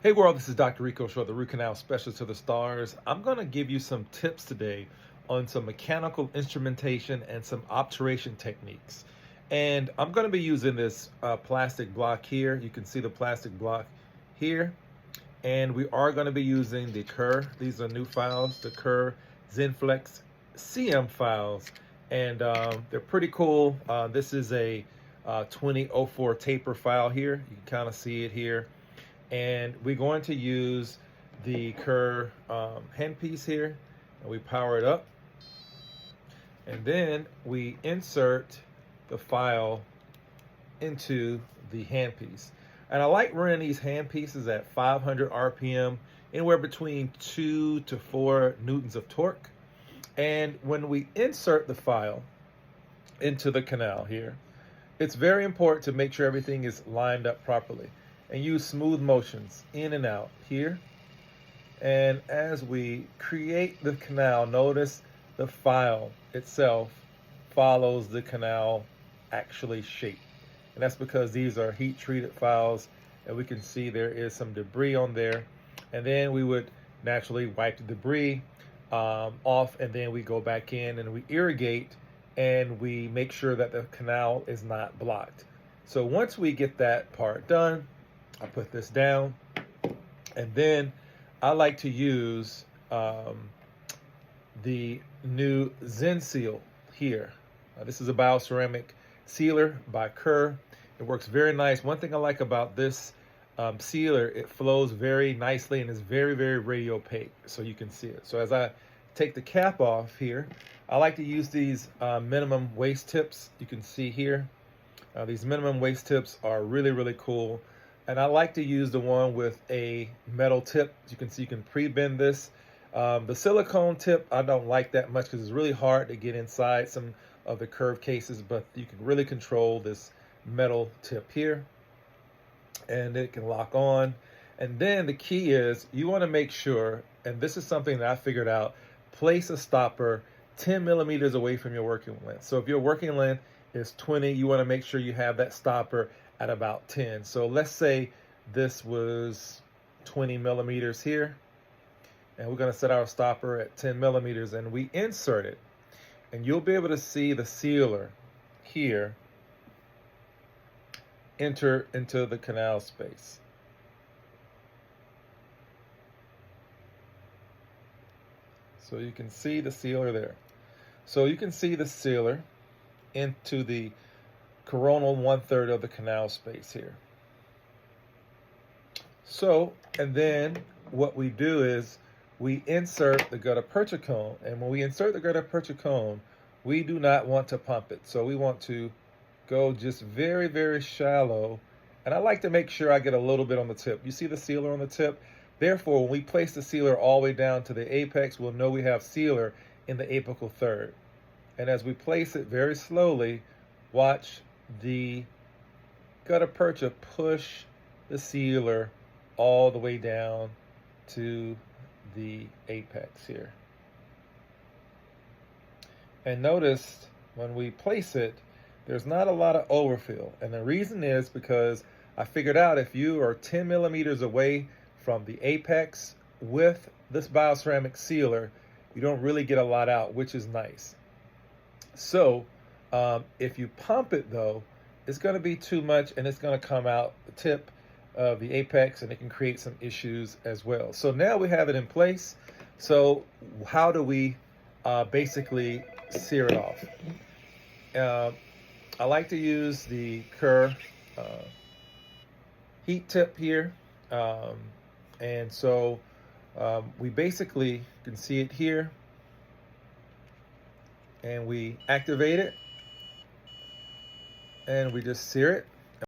Hey world, this is Dr. Rico, the root canal specialist to the stars. I'm going to give you some tips today on some mechanical instrumentation and some obturation techniques. And I'm going to be using this plastic block here. You can see the plastic block here. And we are going to be using the Kerr. These are new files, the Kerr Zenflex CM files. And they're pretty cool. This is a 2004 taper file here. You can kind of see it here. And we're going to use the Kerr handpiece here, and we power it up, and then we insert the file into the handpiece. And I like running these handpieces at 500 RPM, anywhere between 2 to 4 newtons of torque. And when we insert the file into the canal here, it's very important to make sure everything is lined up properly, and use smooth motions in and out here. And as we create the canal, notice the file itself follows the canal actually shape. And that's because these are heat treated files, and we can see there is some debris on there. And then we would naturally wipe the debris off, and then we go back in and we irrigate, and we make sure that the canal is not blocked. So once we get that part done, I put this down, and then I like to use the new Zen Seal here. This is a bioceramic sealer by Kerr. It works very nice. One thing I like about this sealer, it flows very nicely and is very, very radio opaque, so you can see it. So as I take the cap off here, I like to use these minimum waste tips. You can see here, these minimum waste tips are really, really cool. And I like to use the one with a metal tip. As you can see, you can pre-bend this. The silicone tip, I don't like that much because it's really hard to get inside some of the curved cases, but you can really control this metal tip here, and it can lock on. And then the key is you want to make sure, and this is something that I figured out, place a stopper 10 millimeters away from your working length. So if your working length is 20, you want to make sure you have that stopper at about 10. So let's say this was 20 millimeters here, and we're going to set our stopper at 10 millimeters, and we insert it, and you'll be able to see the sealer here enter into the canal space. So you can see the sealer there. So you can see the sealer into the coronal 1/3 of the canal space here. So, and then what we do is we insert the gutta percha cone, and when we insert the gutta percha cone, we do not want to pump it. So we want to go just very, very shallow, and I like to make sure I get a little bit on the tip. You see the sealer on the tip? Therefore, when we place the sealer all the way down to the apex, we'll know we have sealer in the apical third. And as we place it very slowly, watch the gutta percha push the sealer all the way down to the apex here. And notice when we place it, there's not a lot of overfill. And the reason is because I figured out if you are 10 millimeters away from the apex with this bioceramic sealer, you don't really get a lot out, which is nice. So if you pump it though, it's going to be too much, and it's going to come out the tip of the apex, and it can create some issues as well. So now we have it in place. So how do we basically sear it off? I like to use the Kerr heat tip here. And so we basically can see it here, and we activate it, and we just sear it.